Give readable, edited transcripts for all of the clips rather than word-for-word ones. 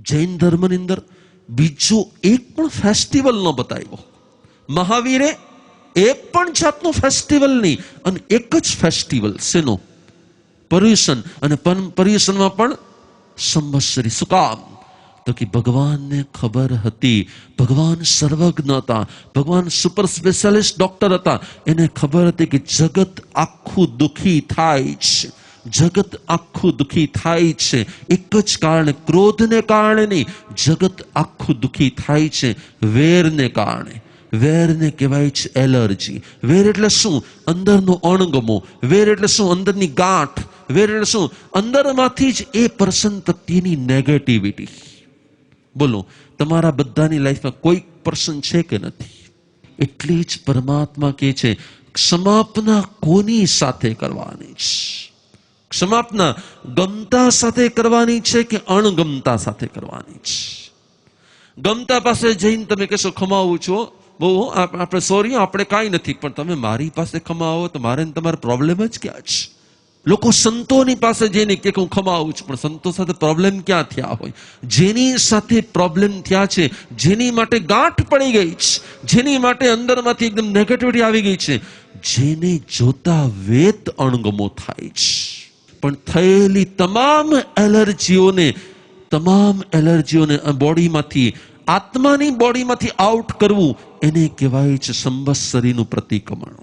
જૈન ધર્મની અંદર બીજો એક પણ ફેસ્ટિવલ ન બતાવ્યો. મહાવીરે એક પણ જાતનો ફેસ્ટિવલ નહીં, અને એક જ ફેસ્ટિવલ શેનો? પર્યુષણ. અને પર્યુષણમાં પણ સંવત્સરી. શું કામ? તો કે ભગવાનને ખબર હતી, ભગવાન સર્વજ્ઞ હતા, ભગવાન સુપર સ્પેશિયાલિસ્ટ ડોક્ટર હતા. એને ખબર હતી કે જગત આખું દુઃખી થાય છે, જગત આખું દુઃખી થાય છે એક જ કારણે, ક્રોધને કારણે નહીં. જગત આખું દુઃખી થાય છે વેરને કારણે. વેરને કહેવાય છે એલર્જી. વેર એટલે શું? અંદરનો અણગમો. વેર એટલે શું? અંદરની ગાંઠ. વેર એટલે શું? અંદરમાંથી જ એ પર્સન પ્રત્યેની નેગેટિવિટી. બોલો, તમારા બધાની લાઈફમાં કોઈ પર્સન છે કે નથી? એટલે જ પરમાત્મા કહે છે ક્ષમાપના કોની સાથે કરવાની છે? ક્ષમાપના ગમતા સાથે કરવાની છે કે અણગમતા સાથે કરવાની છે? ગમતા પાસે જઈને તમે કહેશો ખમાવું છો, બહુ આપણે સોરી, આપણે કાંઈ નથી, પણ તમે મારી પાસે ખમાવો તો મારે તમારો પ્રોબ્લેમ જ ક્યાં છે? લોકો સંતોની પાસે જઈને કે હું ખમાવું છું, પણ સંતો સાથે પ્રોબ્લેમ ક્યાં થયા હોય? જેની સાથે પ્રોબ્લેમ થયા છે, જેની માટે ગાંઠ પડી ગઈ છે, જેની માટે અંદરમાંથી એકદમ નેગેટિવિટી આવી ગઈ છે, જેને જોતા વેત અણગમો થાય છે. પણ થયેલી તમામ એલર્જીઓને બોડીમાંથી, આત્માની બોડીમાંથી આઉટ કરવું, એને કહેવાય છે સંવત્સરીનું પ્રતિક્રમણ.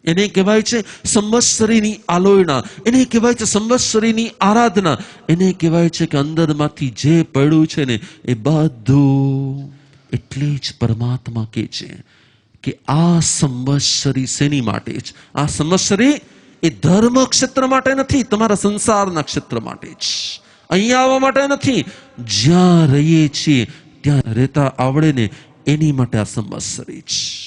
એને કહેવાય છે સંવત્સરીની આલોયના. એને કહેવાય છે સંવત્સરીની આરાધના. એને કહેવાય છે કે અંદરમાંથી જે પડ્યું છે ને એ બધું. એટલે જ પરમાત્મા કહે છે કે આ સંવત્સરી શેની માટે છે? આ સંવત્સરી એ ધર્મ ક્ષેત્ર માટે નથી, તમારા સંસારના ક્ષેત્ર માટે જ. અહીંયા આવવા માટે નથી, જ્યાં રહીએ છીએ ત્યાં રહેતા આવડે ને એની માટે આ સંવત્સરી છે.